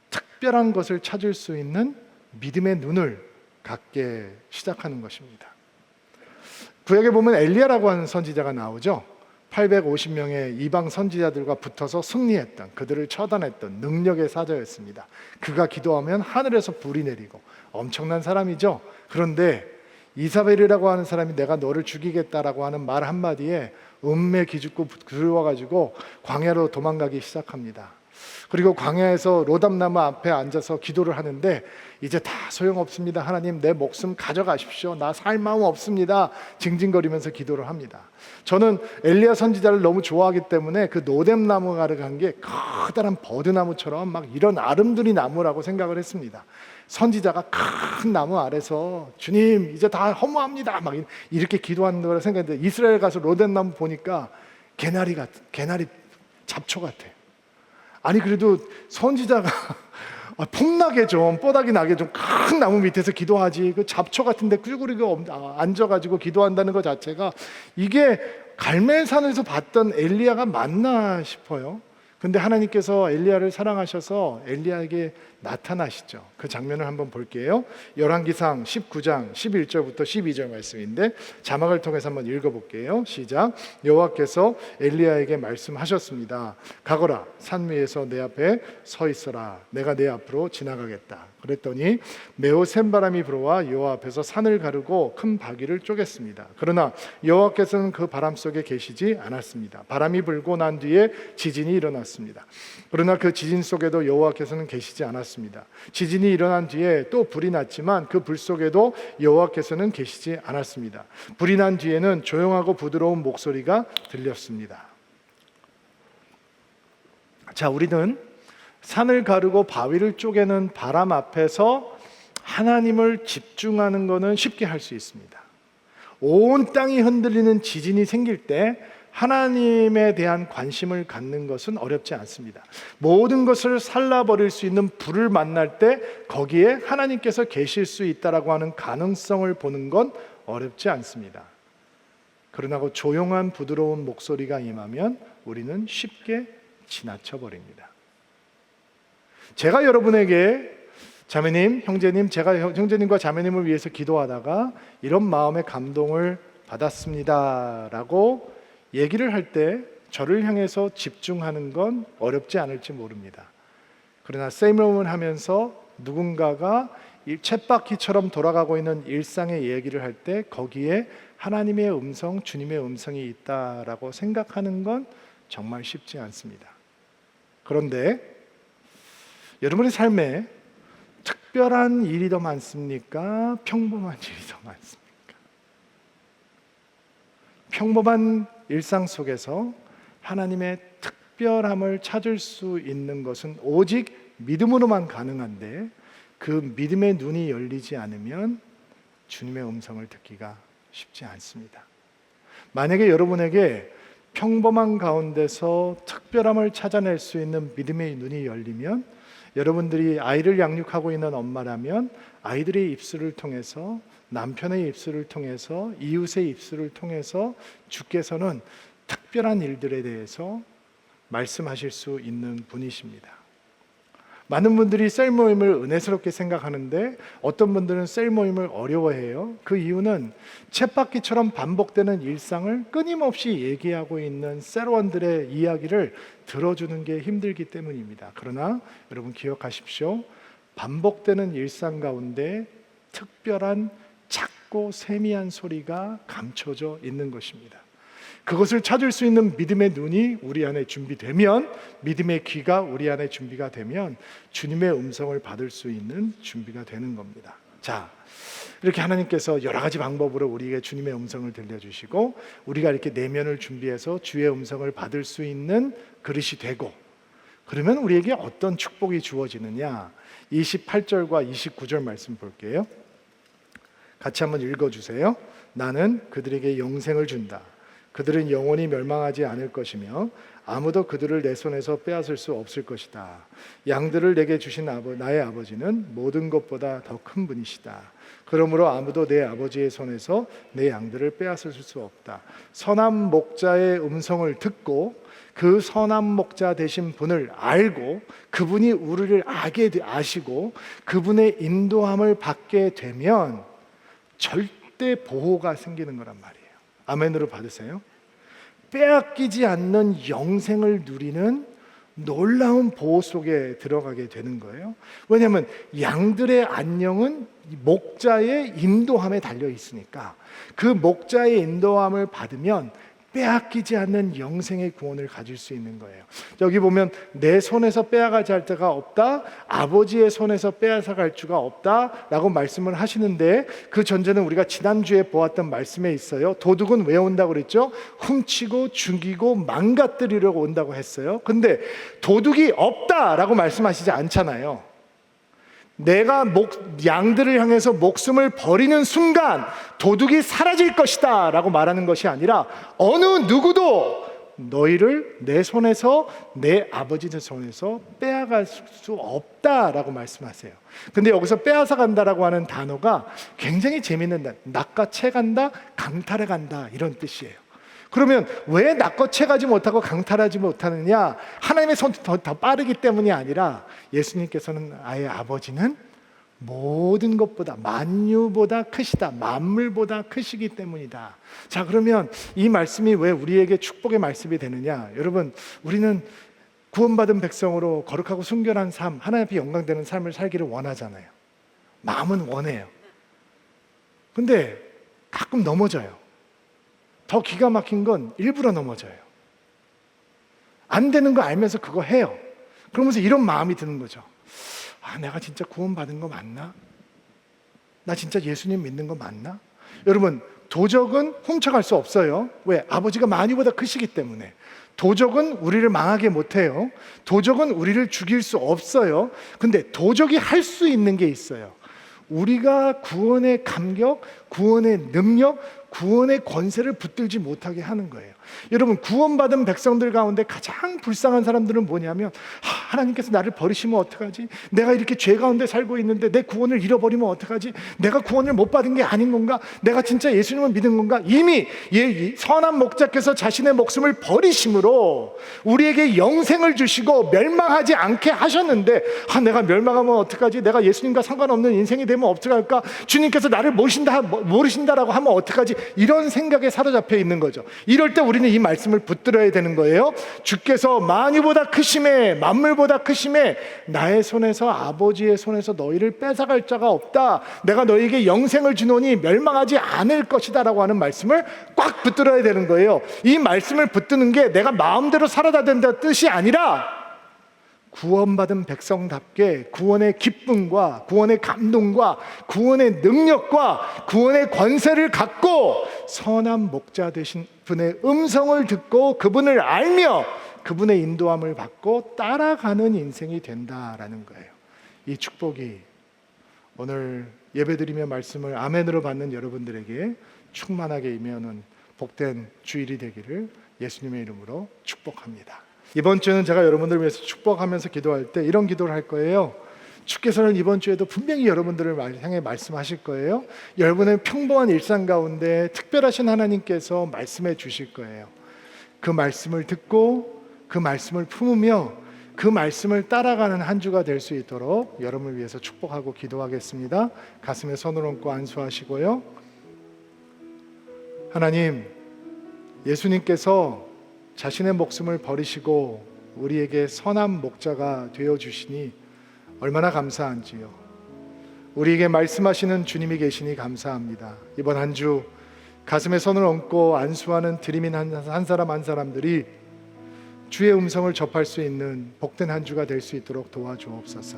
특별한 것을 찾을 수 있는 믿음의 눈을 갖게 시작하는 것입니다. 구약에 보면 엘리야라고 하는 선지자가 나오죠. 850명의 이방 선지자들과 붙어서 승리했던, 그들을 처단했던 능력의 사자였습니다. 그가 기도하면 하늘에서 불이 내리고 엄청난 사람이죠. 그런데 이사벨이라고 하는 사람이 내가 너를 죽이겠다라고 하는 말 한마디에 음매 기죽고 두려워가지고 광야로 도망가기 시작합니다. 그리고 광야에서 로담나무 앞에 앉아서 기도를 하는데 이제 다 소용없습니다. 하나님, 내 목숨 가져가십시오. 나 살 마음 없습니다. 징징거리면서 기도를 합니다. 저는 엘리야 선지자를 너무 좋아하기 때문에 그 노뎀나무가 간 게 커다란 버드나무처럼 막 이런 아름드리 나무라고 생각을 했습니다. 선지자가 큰 나무 아래서 주님 이제 다 허무합니다 막 이렇게 기도하는 거라 생각했는데 이스라엘 가서 로뎀나무 보니까 개나리 잡초 같아. 아니 그래도 선지자가 폭나게 좀 뽀닥이 나게 좀 큰 나무 밑에서 기도하지 그 잡초 같은데 쭈그리고 앉아가지고 기도한다는 것 자체가 이게 갈멜산에서 봤던 엘리야가 맞나 싶어요. 근데 하나님께서 엘리야를 사랑하셔서 엘리야에게 나타나시죠. 그 장면을 한번 볼게요. 열왕기상 19장 11절부터 12절 말씀인데 자막을 통해서 한번 읽어볼게요. 시작. 여호와께서 엘리야에게 말씀하셨습니다. 가거라, 산 위에서 내 앞에 서 있어라. 내가 내 앞으로 지나가겠다. 그랬더니 매우 센 바람이 불어와 여호와 앞에서 산을 가르고 큰 바위를 쪼갰습니다. 그러나 여호와께서는 그 바람 속에 계시지 않았습니다. 바람이 불고 난 뒤에 지진이 일어났습니다. 그러나 그 지진 속에도 여호와께서는 계시지 않았습니다. 지진이 일어난 뒤에 또 불이 났지만 그 불 속에도 여호와께서는 계시지 않았습니다. 불이 난 뒤에는 조용하고 부드러운 목소리가 들렸습니다. 자, 우리는 산을 가르고 바위를 쪼개는 바람 앞에서 하나님을 집중하는 것은 쉽게 할 수 있습니다. 온 땅이 흔들리는 지진이 생길 때 하나님에 대한 관심을 갖는 것은 어렵지 않습니다. 모든 것을 살라버릴 수 있는 불을 만날 때 거기에 하나님께서 계실 수 있다라고 하는 가능성을 보는 건 어렵지 않습니다. 그러나 그 조용한 부드러운 목소리가 임하면 우리는 쉽게 지나쳐 버립니다. 제가 여러분에게 자매님, 형제님, 제가 형제님과 자매님을 위해서 기도하다가 이런 마음의 감동을 받았습니다라고 얘기를 할 때 저를 향해서 집중하는 건 어렵지 않을지 모릅니다. 그러나 세이먼을 하면서 누군가가 이 쳇바퀴처럼 돌아가고 있는 일상의 얘기를 할 때 거기에 하나님의 음성, 주님의 음성이 있다라고 생각하는 건 정말 쉽지 않습니다. 그런데 여러분의 삶에 특별한 일이 더 많습니까? 평범한 일이 더 많습니까? 평범한 일상 속에서 하나님의 특별함을 찾을 수 있는 것은 오직 믿음으로만 가능한데 그 믿음의 눈이 열리지 않으면 주님의 음성을 듣기가 쉽지 않습니다. 만약에 여러분에게 평범한 가운데서 특별함을 찾아낼 수 있는 믿음의 눈이 열리면 여러분들이 아이를 양육하고 있는 엄마라면 아이들의 입술을 통해서 남편의 입술을 통해서 이웃의 입술을 통해서 주께서는 특별한 일들에 대해서 말씀하실 수 있는 분이십니다. 많은 분들이 셀 모임을 은혜스럽게 생각하는데 어떤 분들은 셀 모임을 어려워해요. 그 이유는 쳇바퀴처럼 반복되는 일상을 끊임없이 얘기하고 있는 셀원들의 이야기를 들어주는 게 힘들기 때문입니다. 그러나 여러분 기억하십시오. 반복되는 일상 가운데 특별한 작고 세미한 소리가 감춰져 있는 것입니다. 그것을 찾을 수 있는 믿음의 눈이 우리 안에 준비되면, 믿음의 귀가 우리 안에 준비가 되면 주님의 음성을 받을 수 있는 준비가 되는 겁니다. 자, 이렇게 하나님께서 여러 가지 방법으로 우리에게 주님의 음성을 들려주시고 우리가 이렇게 내면을 준비해서 주의 음성을 받을 수 있는 그릇이 되고, 그러면 우리에게 어떤 축복이 주어지느냐? 28절과 29절 말씀 볼게요. 같이 한번 읽어주세요. 나는 그들에게 영생을 준다. 그들은 영원히 멸망하지 않을 것이며 아무도 그들을 내 손에서 빼앗을 수 없을 것이다. 양들을 내게 주신 나의 아버지는 모든 것보다 더 큰 분이시다. 그러므로 아무도 내 아버지의 손에서 내 양들을 빼앗을 수 없다. 선한 목자의 음성을 듣고 그 선한 목자 되신 분을 알고 그분이 우리를 아시고 그분의 인도함을 받게 되면 절대 보호가 생기는 거란 말이에요. 아멘으로 받으세요. 빼앗기지 않는 영생을 누리는 놀라운 보호 속에 들어가게 되는 거예요. 왜냐하면 양들의 안녕은 목자의 인도함에 달려 있으니까 그 목자의 인도함을 받으면 빼앗기지 않는 영생의 구원을 가질 수 있는 거예요. 여기 보면 내 손에서 빼앗아갈 자가 없다, 아버지의 손에서 빼앗아갈 자가 없다라고 말씀을 하시는데 그 전제는 우리가 지난주에 보았던 말씀에 있어요. 도둑은 왜 온다고 그랬죠? 훔치고 죽이고 망가뜨리려고 온다고 했어요. 근데 도둑이 없다라고 말씀하시지 않잖아요. 내가 양들을 향해서 목숨을 버리는 순간 도둑이 사라질 것이다 라고 말하는 것이 아니라 어느 누구도 너희를 내 손에서 내 아버지의 손에서 빼앗갈 수 없다라고 말씀하세요. 근데 여기서 빼앗아 간다라고 하는 단어가 굉장히 재미있는 낚아채 간다, 강탈해 간다 이런 뜻이에요. 그러면 왜 낚아채가지 못하고 강탈하지 못하느냐? 하나님의 손이 더 빠르기 때문이 아니라 예수님께서는 아예 아버지는 모든 것보다 만유보다 크시다, 만물보다 크시기 때문이다. 자, 그러면 이 말씀이 왜 우리에게 축복의 말씀이 되느냐? 여러분, 우리는 구원받은 백성으로 거룩하고 순결한 삶, 하나님 앞에 영광되는 삶을 살기를 원하잖아요. 마음은 원해요. 근데 가끔 넘어져요. 더 기가 막힌 건 일부러 넘어져요. 안 되는 거 알면서 그거 해요. 그러면서 이런 마음이 드는 거죠. 아, 내가 진짜 구원받은 거 맞나? 나 진짜 예수님 믿는 거 맞나? 여러분, 도적은 훔쳐갈 수 없어요. 왜? 아버지가 만유보다 크시기 때문에. 도적은 우리를 망하게 못해요. 도적은 우리를 죽일 수 없어요. 근데 도적이 할 수 있는 게 있어요. 우리가 구원의 감격, 구원의 능력, 구원의 권세를 붙들지 못하게 하는 거예요. 여러분, 구원받은 백성들 가운데 가장 불쌍한 사람들은 뭐냐면, 하나님께서 나를 버리시면 어떡하지? 내가 이렇게 죄 가운데 살고 있는데 내 구원을 잃어버리면 어떡하지? 내가 구원을 못 받은 게 아닌 건가? 내가 진짜 예수님을 믿은 건가? 이미 선한 목자께서 자신의 목숨을 버리심으로 우리에게 영생을 주시고 멸망하지 않게 하셨는데, 내가 멸망하면 어떡하지? 내가 예수님과 상관없는 인생이 되면 어떡할까? 주님께서 나를 모르신다라고 하면 어떡하지? 이런 생각에 사로잡혀 있는 거죠. 이럴 때 우리는 이 말씀을 붙들어야 되는 거예요. 주께서 만유보다 크심에, 만물보다 크심에, 나의 손에서, 아버지의 손에서 너희를 뺏어갈 자가 없다. 내가 너희에게 영생을 주노니 멸망하지 않을 것이다 라고 하는 말씀을 꽉 붙들어야 되는 거예요. 이 말씀을 붙드는 게 내가 마음대로 살아야 된다는 뜻이 아니라 구원받은 백성답게 구원의 기쁨과 구원의 감동과 구원의 능력과 구원의 권세를 갖고 선한 목자 되신 분의 음성을 듣고 그분을 알며 그분의 인도함을 받고 따라가는 인생이 된다라는 거예요. 이 축복이 오늘 예배드리며 말씀을 아멘으로 받는 여러분들에게 충만하게 임하는 복된 주일이 되기를 예수님의 이름으로 축복합니다. 이번 주는 제가 여러분들을 위해서 축복하면서 기도할 때 이런 기도를 할 거예요. 주께서는 이번 주에도 분명히 여러분들을 향해 말씀하실 거예요. 여러분의 평범한 일상 가운데 특별하신 하나님께서 말씀해 주실 거예요. 그 말씀을 듣고 그 말씀을 품으며 그 말씀을 따라가는 한 주가 될 수 있도록 여러분을 위해서 축복하고 기도하겠습니다. 가슴에 손을 얹고 안수하시고요. 하나님, 예수님께서 자신의 목숨을 버리시고 우리에게 선한 목자가 되어주시니 얼마나 감사한지요. 우리에게 말씀하시는 주님이 계시니 감사합니다. 이번 한 주 가슴에 손을 얹고 안수하는 드림인 한 사람 한 사람들이 주의 음성을 접할 수 있는 복된 한 주가 될 수 있도록 도와주옵소서.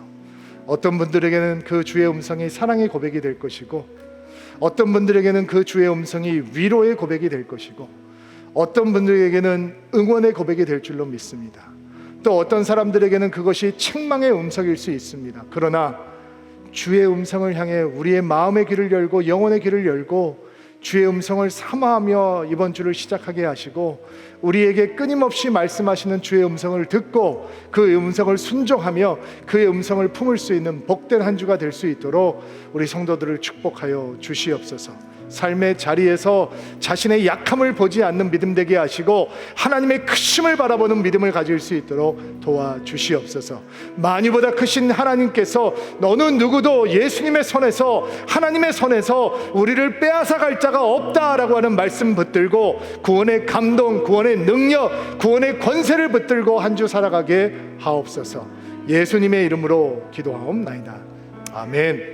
어떤 분들에게는 그 주의 음성이 사랑의 고백이 될 것이고, 어떤 분들에게는 그 주의 음성이 위로의 고백이 될 것이고, 어떤 분들에게는 응원의 고백이 될 줄로 믿습니다. 또 어떤 사람들에게는 그것이 책망의 음성일 수 있습니다. 그러나 주의 음성을 향해 우리의 마음의 길을 열고 영혼의 길을 열고 주의 음성을 사모하며 이번 주를 시작하게 하시고, 우리에게 끊임없이 말씀하시는 주의 음성을 듣고 그 음성을 순종하며 그의 음성을 품을 수 있는 복된 한 주가 될 수 있도록 우리 성도들을 축복하여 주시옵소서. 삶의 자리에서 자신의 약함을 보지 않는 믿음 되게 하시고 하나님의 크심을 바라보는 믿음을 가질 수 있도록 도와주시옵소서. 만유보다 크신 하나님께서 너는 누구도 예수님의 손에서, 하나님의 손에서 우리를 빼앗아갈 자가 없다라고 하는 말씀 붙들고 구원의 감동, 구원의 능력, 구원의 권세를 붙들고 한 주 살아가게 하옵소서. 예수님의 이름으로 기도하옵나이다. 아멘.